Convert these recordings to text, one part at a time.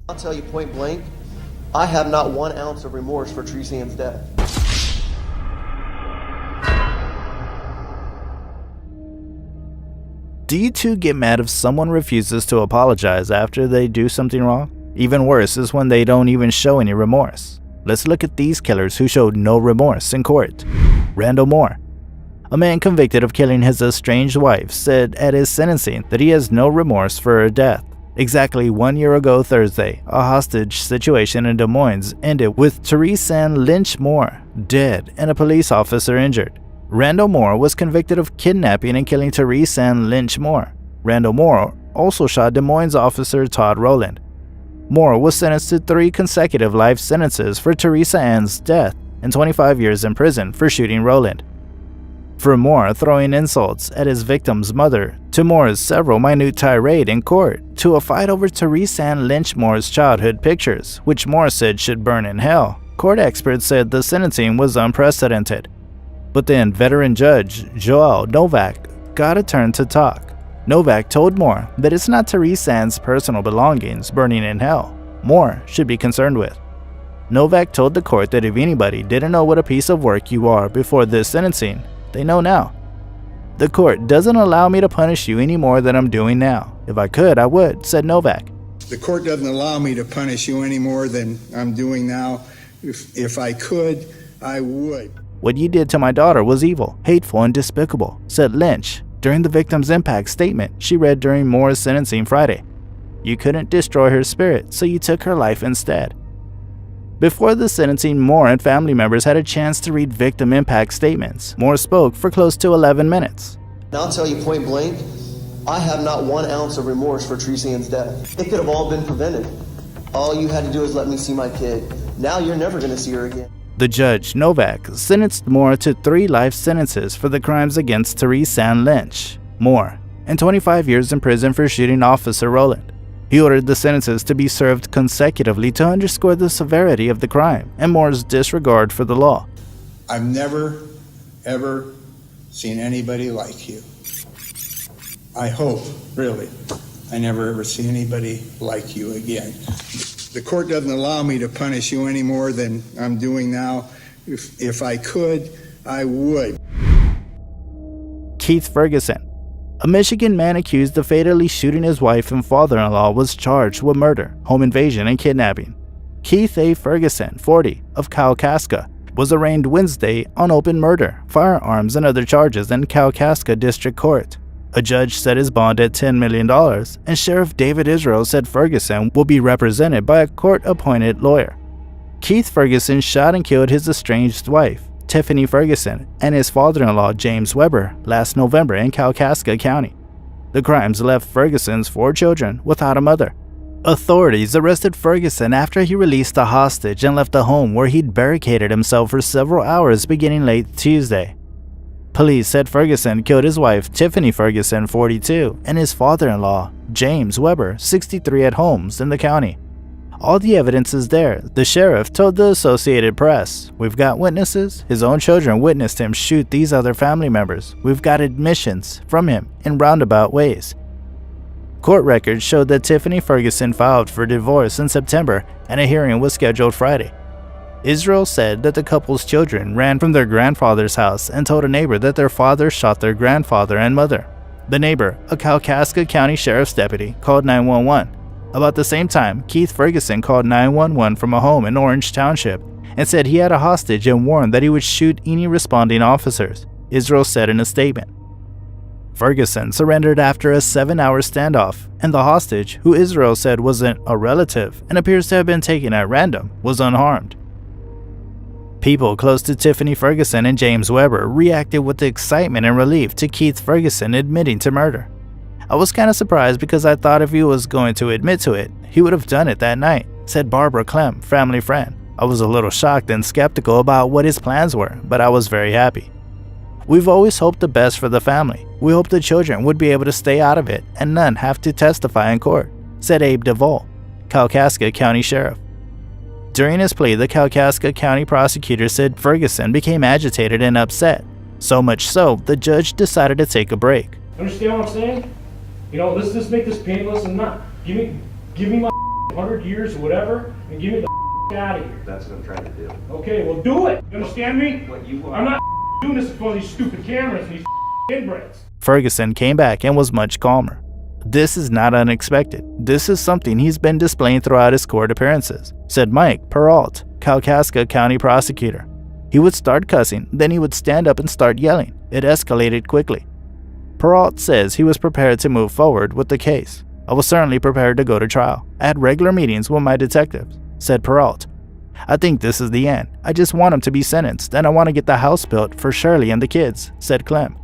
I'll tell you point blank, I have not 1 ounce of remorse for Teresa Ann's death. Do you too get mad if someone refuses to apologize after they do something wrong? Even worse is when they don't even show any remorse. Let's look at these killers who showed no remorse in court. Randall Moore. A man convicted of killing his estranged wife said at his sentencing that he has no remorse for her death. Exactly 1 year ago Thursday, a hostage situation in Des Moines ended with Teresa Ann Lynch Moore dead and a police officer injured. Randall Moore was convicted of kidnapping and killing Teresa Ann Lynch Moore. Randall Moore also shot Des Moines officer Todd Rowland. Moore was sentenced to 3 consecutive life sentences for Teresa Ann's death and 25 years in prison for shooting Rowland. From Moore throwing insults at his victim's mother, to Moore's several minute tirade in court, to a fight over Teresa Ann Lynch Moore's childhood pictures, which Moore said should burn in hell, court experts said the sentencing was unprecedented. But then veteran judge Joel Novak got a turn to talk. Novak told Moore that it's not Teresa Ann's personal belongings burning in hell Moore should be concerned with. Novak told the court that if anybody didn't know what a piece of work you are before this sentencing, they know now. The court doesn't allow me to punish you any more than I'm doing now. If I could, I would, said Novak. The court doesn't allow me to punish you any more than I'm doing now. If I could, I would. What you did to my daughter was evil, hateful, and despicable, said Lynch during the victim's impact statement she read during Moore's sentencing Friday. You couldn't destroy her spirit, so you took her life instead. Before the sentencing, Moore and family members had a chance to read victim impact statements. Moore spoke for close to 11 minutes. And I'll tell you point blank, I have not 1 ounce of remorse for Teresa Ann's death. It could have all been prevented. All you had to do is let me see my kid. Now you're never going to see her again. The judge, Novak, sentenced Moore to 3 life sentences for the crimes against Teresa Ann Lynch Moore and 25 years in prison for shooting Officer Rowland. He ordered the sentences to be served consecutively to underscore the severity of the crime and Moore's disregard for the law. I've never, ever seen anybody like you. I hope, really, I never ever see anybody like you again. The court doesn't allow me to punish you any more than I'm doing now. If I could, I would. Keith Ferguson. A Michigan man accused of fatally shooting his wife and father-in-law was charged with murder, home invasion, and kidnapping. Keith A. Ferguson, 40, of Kalkaska, was arraigned Wednesday on open murder, firearms, and other charges in Kalkaska District Court. A judge set his bond at $10 million, and Sheriff David Israel said Ferguson will be represented by a court-appointed lawyer. Keith Ferguson shot and killed his estranged wife, Tiffany Ferguson, and his father-in-law James Weber last November in Kalkaska County. The crimes left Ferguson's 4 children without a mother. Authorities arrested Ferguson after he released a hostage and left a home where he'd barricaded himself for several hours beginning late Tuesday. Police said Ferguson killed his wife Tiffany Ferguson, 42, and his father-in-law James Weber, 63, at homes in the county. All the evidence is there, the sheriff told the Associated Press. We've got witnesses. His own children witnessed him shoot these other family members. We've got admissions from him in roundabout ways. Court records showed that Tiffany Ferguson filed for divorce in September and a hearing was scheduled Friday. Israel said that the couple's children ran from their grandfather's house and told a neighbor that their father shot their grandfather and mother. The neighbor, a Kalkaska County Sheriff's deputy, called 911. About the same time, Keith Ferguson called 911 from a home in Orange Township and said he had a hostage and warned that he would shoot any responding officers, Israel said in a statement. Ferguson surrendered after a 7-hour standoff, and the hostage, who Israel said wasn't a relative and appears to have been taken at random, was unharmed. People close to Tiffany Ferguson and James Weber reacted with excitement and relief to Keith Ferguson admitting to murder. I was kind of surprised because I thought if he was going to admit to it, he would have done it that night, said Barbara Clem, family friend. I was a little shocked and skeptical about what his plans were, but I was very happy. We've always hoped the best for the family. We hoped the children would be able to stay out of it and none have to testify in court, said Abe DeVol, Kalkaska County Sheriff. During his plea, the Kalkaska County prosecutor said Ferguson became agitated and upset, so much so the judge decided to take a break. Understand what I'm saying? You know, let's just make this painless and not give me my 100 years or whatever and get me the out of here. That's what I'm trying to do. Okay, well do it. You understand me? What you want. I'm not doing this in front of these stupid cameras and these inbreds. Ferguson came back and was much calmer. This is not unexpected. This is something he's been displaying throughout his court appearances, said Mike Peralt, Kalkaska County prosecutor. He would start cussing, then he would stand up and start yelling. It escalated quickly. Peralt says he was prepared to move forward with the case. I was certainly prepared to go to trial. I had regular meetings with my detectives, said Peralt. I think this is the end. I just want him to be sentenced, and I want to get the house built for Shirley and the kids, said Clem.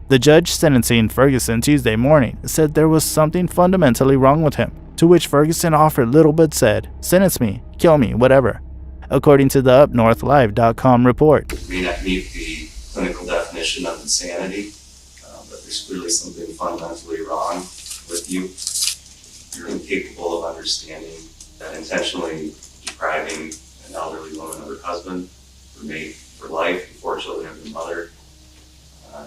The judge sentencing Ferguson Tuesday morning said there was something fundamentally wrong with him, to which Ferguson offered little but said, "Sentence me, kill me, whatever," according to the UpNorthLive.com report. It may not meet the clinical definition of insanity, but there's clearly something fundamentally wrong with you. You're incapable of understanding that intentionally depriving an elderly woman of her husband, her mate for life, and 4 children of your mother,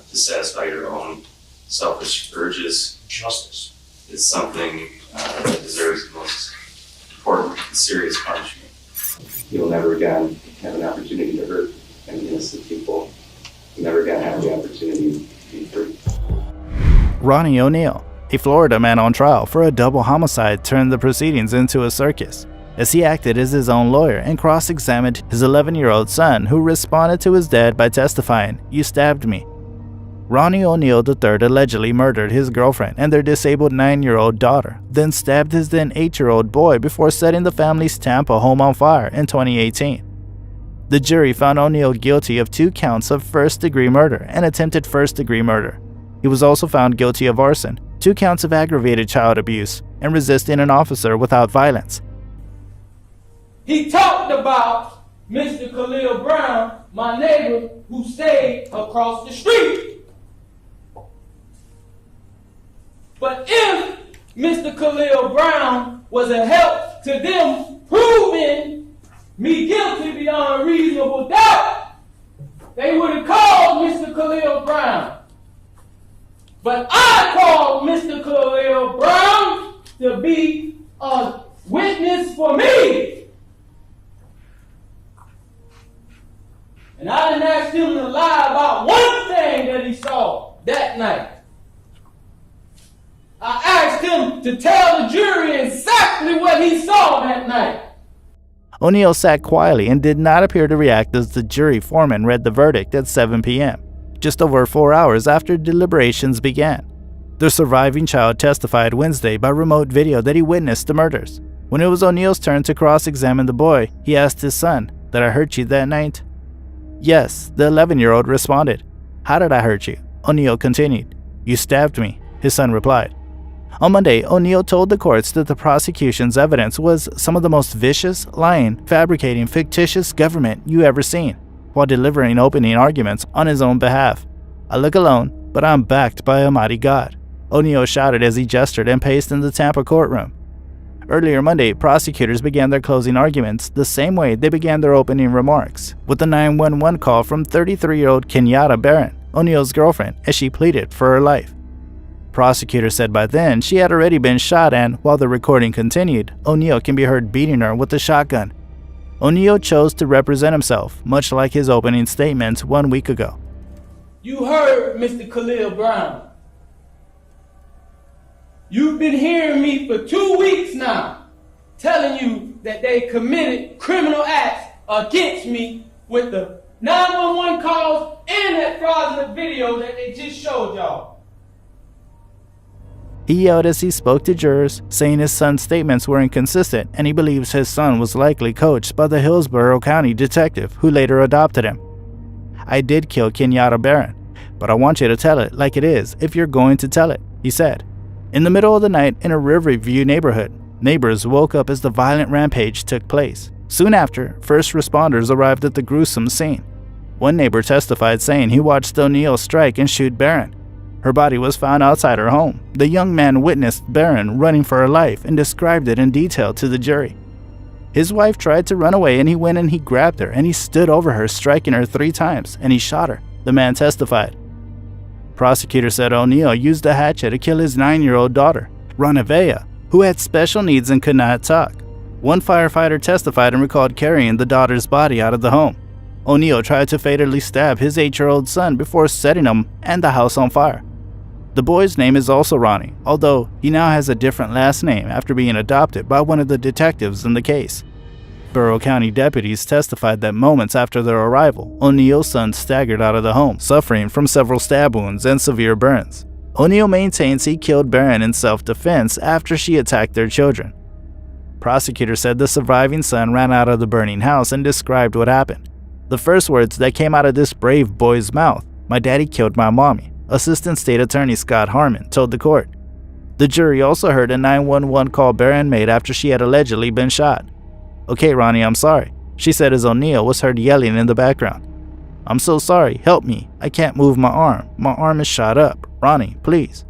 to satisfy your own selfish urges, justice, is something that deserves the most important and serious punishment. You'll never again have an opportunity to hurt any innocent people. You'll never again have the opportunity to be free. Ronnie O'Neill, a Florida man on trial for a double homicide, turned the proceedings into a circus, as he acted as his own lawyer and cross-examined his 11-year-old son, who responded to his dad by testifying, "You stabbed me." Ronnie O'Neill III allegedly murdered his girlfriend and their disabled 9-year-old daughter, then stabbed his then 8-year-old boy before setting the family's Tampa home on fire in 2018. The jury found O'Neill guilty of 2 counts of first-degree murder and attempted first-degree murder. He was also found guilty of arson, 2 counts of aggravated child abuse, and resisting an officer without violence. He talked about Mr. Khalil Brown, my neighbor who stayed across the street. But if Mr. Khalil Brown was a help to them proving me guilty beyond a reasonable doubt, they would have called Mr. Khalil Brown. But I called Mr. Khalil Brown to be a witness for me. And I didn't ask him to lie about one thing that he saw that night. I asked him to tell the jury exactly what he saw that night. O'Neill sat quietly and did not appear to react as the jury foreman read the verdict at 7 p.m., just over 4 hours after deliberations began. The surviving child testified Wednesday by remote video that he witnessed the murders. When it was O'Neill's turn to cross-examine the boy, he asked his son, "Did I hurt you that night?" "Yes," the 11-year-old responded. "How did I hurt you?" O'Neill continued. "You stabbed me," his son replied. On Monday, O'Neill told the courts that the prosecution's evidence was some of the most vicious, lying, fabricating, fictitious government you ever seen, while delivering opening arguments on his own behalf. "I look alone, but I'm backed by a mighty God," O'Neill shouted as he gestured and paced in the Tampa courtroom. Earlier Monday, prosecutors began their closing arguments the same way they began their opening remarks, with a 911 call from 33-year-old Kenyatta Barron, O'Neill's girlfriend, as she pleaded for her life. Prosecutors said by then she had already been shot, and while the recording continued, O'Neill can be heard beating her with a shotgun. O'Neill chose to represent himself, much like his opening statements 1 week ago. You heard Mr. Khalil Brown. You've been hearing me for 2 weeks now, telling you that they committed criminal acts against me with the 911 calls and that fraudulent video that they just showed y'all. He yelled as he spoke to jurors, saying his son's statements were inconsistent and he believes his son was likely coached by the Hillsborough County detective who later adopted him. "I did kill Kenyatta Barron, but I want you to tell it like it is if you're going to tell it," he said. In the middle of the night in a Riverview neighborhood, neighbors woke up as the violent rampage took place. Soon after, first responders arrived at the gruesome scene. One neighbor testified saying he watched O'Neill strike and shoot Barron. Her body was found outside her home. The young man witnessed Barron running for her life and described it in detail to the jury. His wife tried to run away and he went and he grabbed her and he stood over her, striking her 3 times, and he shot her, the man testified. Prosecutors said O'Neill used a hatchet to kill his 9-year-old daughter, Ranavea, who had special needs and could not talk. One firefighter testified and recalled carrying the daughter's body out of the home. O'Neill tried to fatally stab his 8-year-old son before setting him and the house on fire. The boy's name is also Ronnie, although he now has a different last name after being adopted by one of the detectives in the case. Borough County deputies testified that moments after their arrival, O'Neill's son staggered out of the home, suffering from several stab wounds and severe burns. O'Neill maintains he killed Barron in self-defense after she attacked their children. Prosecutors said the surviving son ran out of the burning house and described what happened. The first words that came out of this brave boy's mouth, "My daddy killed my mommy," Assistant State Attorney Scott Harmon told the court. The jury also heard a 911 call Barron made after she had allegedly been shot. "Okay, Ronnie, I'm sorry," she said as O'Neill was heard yelling in the background. "I'm so sorry, help me. I can't move my arm. My arm is shot up. Ronnie, please."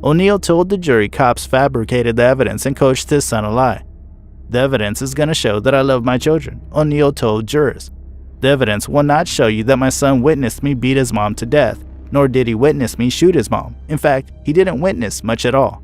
O'Neill told the jury cops fabricated the evidence and coached his son a lie. "The evidence is going to show that I love my children," O'Neill told jurors. "The evidence will not show you that my son witnessed me beat his mom to death, nor did he witness me shoot his mom. In fact, he didn't witness much at all."